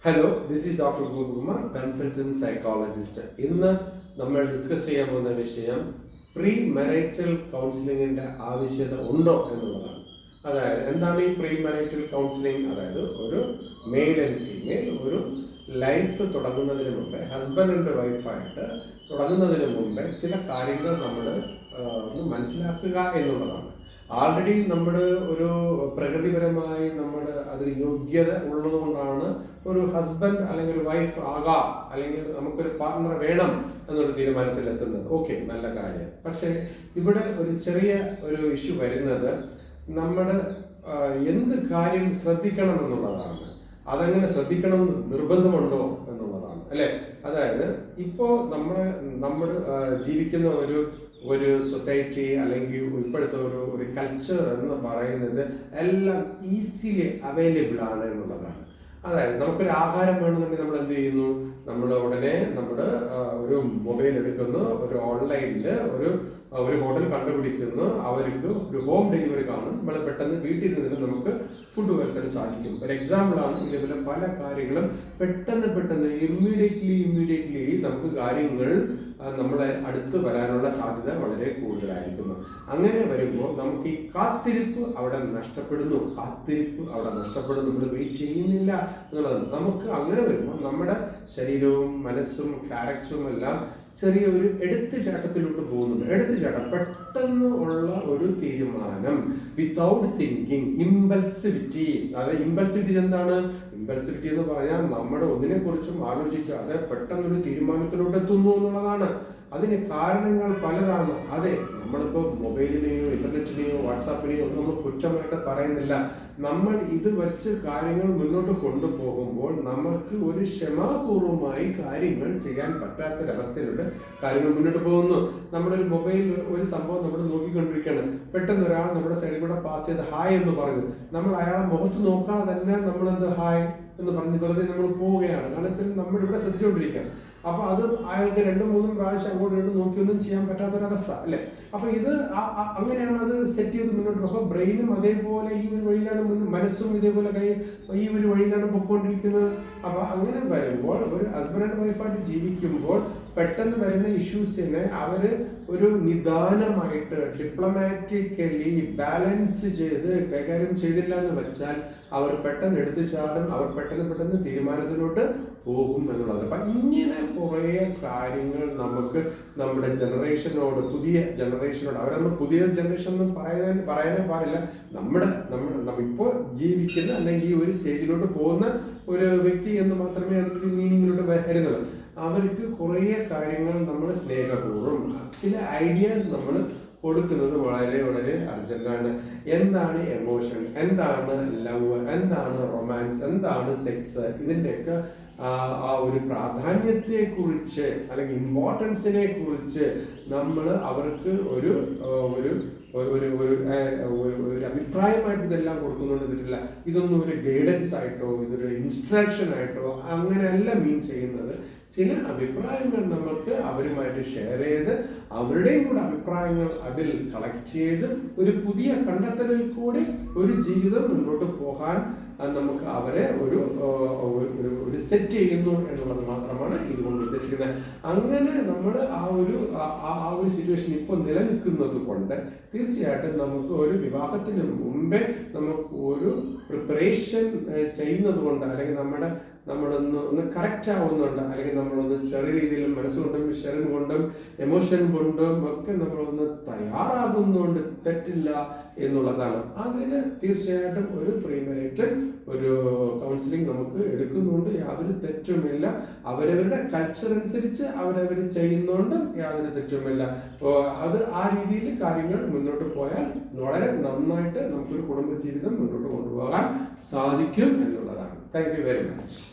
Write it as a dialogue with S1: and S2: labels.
S1: Hello, this is doctor Gopakumar, consultant psychologist. ഇന്ന് നമ്മൾ discuss ചെയ്യാൻ പോകുന്ന വിഷയം പ്രീ മെറൈറ്റൽ കൗൺസിലിങ്ങിന്റെ ആവശ്യകത ഉണ്ടോ എന്നുള്ളതാണ്. അതായത് എന്താണ് ഈ പ്രീ മെറൈറ്റൽ കൗൺസിലിംഗ്? അതായത് ഒരു മെയിൽ ആൻഡ് ഫീമെയിൽ ഒരു ലൈഫ് തുടങ്ങുന്നതിന് മുമ്പേ, ഹസ്ബൻഡ് ആൻഡ് വൈഫായിട്ട് തുടങ്ങുന്നതിന് മുമ്പേ ചില കാര്യങ്ങൾ നമ്മൾ ഒന്ന് മനസ്സിലാക്കുക എന്നുള്ളതാണ്. ആൾറെഡി നമ്മൾ ഒരു പ്രകൃതിപരമായി നമ്മൾ അതിന് യോഗ്യത ഉള്ളതുകൊണ്ടാണ് ഒരു ഹസ്ബൻഡ് അല്ലെങ്കിൽ ഒരു വൈഫ് ആകാം, അല്ലെങ്കിൽ നമുക്കൊരു പാർട്ണർ വേണം എന്നൊരു തീരുമാനത്തിൽ എത്തുന്നത്. ഓക്കെ, നല്ല കാര്യം. പക്ഷേ ഇവിടെ ഒരു ചെറിയ ഒരു ഇഷ്യൂ വരുന്നത് നമ്മൾ എന്ത് കാര്യം ശ്രദ്ധിക്കണം എന്നുള്ളതാണ്. അതെങ്ങനെ ശ്രദ്ധിക്കണം നിർബന്ധമുണ്ടോ എന്നുള്ളതാണ്, അല്ലേ? അതായത് ഇപ്പോൾ നമ്മൾ ജീവിക്കുന്ന ഒരു സൊസൈറ്റി അല്ലെങ്കിൽ ഇപ്പോഴത്തെ ഒരു കൾച്ചർ എന്ന് പറയുന്നത് എല്ലാം ഈസിലി അവൈലബിൾ ആണ് എന്നുള്ളതാണ്. അതായത് നമുക്കൊരു ആഹാരം വേണമെന്നുണ്ടെങ്കിൽ നമ്മൾ എന്ത് ചെയ്യുന്നു? നമ്മൾ ഉടനെ ഒരു മൊബൈൽ എടുക്കുന്നു, ഒരു ഓൺലൈനിൽ ഒരു ഹോട്ടൽ കണ്ടുപിടിക്കുന്നു, അവർക്ക് ഒരു ഹോം ഡെലിവറി കാണും. നമ്മൾ പെട്ടെന്ന് വീട്ടിൽ നിന്ന് നമുക്ക് ഫുഡ് വരുത്താൻ സാധിക്കും. ഒരു എക്സാമ്പിളാണ്. ഇതേപോലെ പല കാര്യങ്ങളും പെട്ടെന്ന് ഇമ്മീഡിയറ്റ്ലി നമുക്ക് കാര്യങ്ങൾ നമ്മളെ അടുത്ത് വരാനുള്ള സാധ്യത വളരെ കൂടുതലായിരിക്കുന്നു. അങ്ങനെ വരുമ്പോൾ നമുക്ക് ഈ കാത്തിരിപ്പ് അവിടെ നഷ്ടപ്പെടുന്നു. നമ്മൾ വെയിറ്റ് ചെയ്യുന്നില്ല എന്നുള്ളതാണ്. നമുക്ക് അങ്ങനെ വരുമ്പോൾ നമ്മുടെ ശരീരവും മനസ്സും ക്യാരക്ടറും എല്ലാം ചെറിയ ഒരു എടുത്തുചാട്ടത്തിലോട്ട് പോകുന്നുണ്ട്. പെട്ടെന്ന് ഉള്ള ഒരു തീരുമാനം, വിത്തൗട്ട് തിങ്കിങ്, ഇമ്പൾസിവിറ്റി. അതായത് ഇമ്പൾസിവിറ്റി എന്താണ്? ഇമ്പൾസിവിറ്റി എന്ന് പറഞ്ഞാൽ നമ്മുടെ ഒന്നിനെ കുറിച്ചും ആലോചിക്കാതെ പെട്ടെന്നൊരു തീരുമാനത്തിലോട്ട് എത്തുന്നു എന്നുള്ളതാണ്. അതിന് കാരണങ്ങൾ പലതാണ്. അതെ, നമ്മളിപ്പോൾ മൊബൈലിനെയോ ഇന്റർനെറ്റിനെയോ വാട്സാപ്പിനെയോ ഒന്നും നമ്മൾ കുറ്റമായിട്ട് പറയുന്നില്ല. നമ്മൾ ഇത് വെച്ച് കാര്യങ്ങൾ മുന്നോട്ട് കൊണ്ടുപോകുമ്പോൾ നമുക്ക് ഒരു ക്ഷമാപൂർവമായി കാര്യങ്ങൾ ചെയ്യാൻ പറ്റാത്തൊരവസ്ഥയിലൂടെ കാര്യങ്ങൾ മുന്നോട്ട് പോകുന്നു. നമ്മളൊരു മൊബൈൽ ഒരു സംഭവം നമ്മൾ നോക്കിക്കൊണ്ടിരിക്കുകയാണ്. പെട്ടെന്ന് ഒരാൾ നമ്മുടെ സൈഡിൽ കൂടെ പാസ് ചെയ്ത് ഹായ് എന്ന് പറഞ്ഞു. നമ്മൾ അയാളെ മുഖത്ത് നോക്കാതെ തന്നെ നമ്മളെന്ത് ഹായ് എന്ന് പറഞ്ഞ് വെറുതെ നമ്മൾ പോവുകയാണ്. കാരണം വെച്ചാൽ നമ്മളിവിടെ ശ്രദ്ധിച്ചുകൊണ്ടിരിക്കുകയാണ്. അപ്പൊ അത് അയാൾക്ക് 2-3 പ്രാവശ്യം അങ്ങോട്ട് ഇങ്ങോട്ട് നോക്കിയൊന്നും ചെയ്യാൻ പറ്റാത്തൊരവസ്ഥ, അല്ലേ? അപ്പൊ ഇത് അങ്ങനെയാണ് അത് സെറ്റ് ചെയ്ത് മുന്നോട്ട് പോകും. അപ്പൊ ബ്രെയിനും അതേപോലെ ഈ ഒരു വഴിയിലാണ്, മനസ്സും ഇതേപോലെ ഈ ഒരു വഴിയിലാണ് പൊയ്ക്കൊണ്ടിരിക്കുന്നത്. അപ്പൊ അങ്ങനെ വരുമ്പോൾ ഒരു ഹസ്ബൻഡ് ആൻഡ് വൈഫായിട്ട് ജീവിക്കുമ്പോൾ പെട്ടെന്ന് വരുന്ന ഇഷ്യൂസിനെ അവര് ഒരു നിദാനമായിട്ട് ഡിപ്ലോമാറ്റിക്കലി ബാലൻസ് ചെയ്ത് കൈകാര്യം ചെയ്തില്ല എന്ന് വെച്ചാൽ അവർ പെട്ടെന്ന് എടുത്തു ചാടും. അവർ പെട്ടെന്ന് തീരുമാനത്തിലോട്ട് പോകും എന്നുള്ളത്. അപ്പൊ ഇങ്ങനെ കുറേ കാര്യങ്ങൾ നമുക്ക് നമ്മുടെ പുതിയ ജനറേഷനോട്, അവരൊന്നും പുതിയ ജനറേഷൻ ഒന്നും പറയാനേ പാടില്ല. നമ്മൾ ഇപ്പോൾ ജീവിക്കുന്ന അല്ലെങ്കിൽ ഈ ഒരു സ്റ്റേജിലോട്ട് പോകുന്ന ഒരു വ്യക്തി എന്ന് മാത്രമേ അതിൻ്റെ മീനിങ്ങിലോട്ട് വരുന്നുള്ളൂ. അവർക്ക് കുറേ കാര്യങ്ങൾ നമ്മൾ സ്നേഹപൂർവ്വം ചില ഐഡിയാസ് നമ്മൾ കൊടുക്കുന്നത് വളരെ അർജന്റാണ്. എന്താണ് എമോഷൻ, എന്താണ് ലവ്, എന്താണ് റൊമാൻസ്, എന്താണ് സെക്സ്, ഇതിൻ്റെയൊക്കെ ആ ഒരു പ്രാധാന്യത്തെ കുറിച്ച് അല്ലെങ്കിൽ ഇമ്പോർട്ടൻസിനെ കുറിച്ച് നമ്മൾ അവർക്ക് ഒരു അഭിപ്രായമായിട്ട് ഇതെല്ലാം കൊടുക്കുന്നുണ്ട് ഇതില്ല. ഇതൊന്നും ഒരു ഗൈഡൻസ് ആയിട്ടോ ഇതൊരു ഇൻസ്ട്രക്ഷൻ ആയിട്ടോ അങ്ങനെയല്ല മീൻ ചെയ്യുന്നത്. ചില അഭിപ്രായങ്ങൾ നമുക്ക് അവരുമായിട്ട് ഷെയർ ചെയ്ത് അവരുടെയും കൂടെ അഭിപ്രായങ്ങൾ അതിൽ കളക്ട് ചെയ്ത് ഒരു പുതിയ കണ്ടെത്തലിൽ കൂടി ഒരു ജീവിതം മുന്നോട്ട് പോകാൻ നമുക്ക് അവരെ ഒരു സെറ്റ് ചെയ്യുന്നു എന്നുള്ളത് മാത്രമാണ് ഇതുകൊണ്ട് ഉദ്ദേശിക്കുന്നത്. അങ്ങനെ നമ്മൾ ആ ഒരു സിറ്റുവേഷൻ ഇപ്പോൾ നിലനിൽക്കുന്നത് കൊണ്ട് തീർച്ചയായിട്ടും നമുക്ക് ഒരു വിവാഹത്തിന് മുമ്പേ നമുക്ക് ഒരു പ്രിപ്പറേഷൻ ചെയ്യുന്നത് കൊണ്ട്, അല്ലെങ്കിൽ നമ്മളൊന്ന് കറക്റ്റ് ആവുന്നുണ്ട്, അല്ലെങ്കിൽ നമ്മളൊന്ന് ചെറിയ രീതിയിൽ മനസ്സുകൊണ്ടും ശരീരം കൊണ്ടും എമോഷൻ കൊണ്ടും ഒക്കെ നമ്മളൊന്ന് തയ്യാറാകുന്നുണ്ട്, തെറ്റില്ല എന്നുള്ളതാണ്. അതിന് തീർച്ചയായിട്ടും ഒരു പ്രീമെറിറ്റൽ ഒരു കൗൺസിലിംഗ് നമുക്ക് എടുക്കുന്നുണ്ട്, യാതൊരു തെറ്റുമില്ല. അവരവരുടെ കൾച്ചർ അനുസരിച്ച് അവരവർ ചെയ്യുന്നുണ്ട്, യാതൊരു തെറ്റുമില്ല. അത് ആ രീതിയിൽ കാര്യങ്ങൾ മുന്നോട്ട് പോയാൽ വളരെ നന്നായിട്ട് നമുക്കൊരു കുടുംബജീവിതം മുന്നോട്ട് കൊണ്ടുപോകാൻ സാധിക്കും എന്നുള്ളതാണ്. Thank you very much.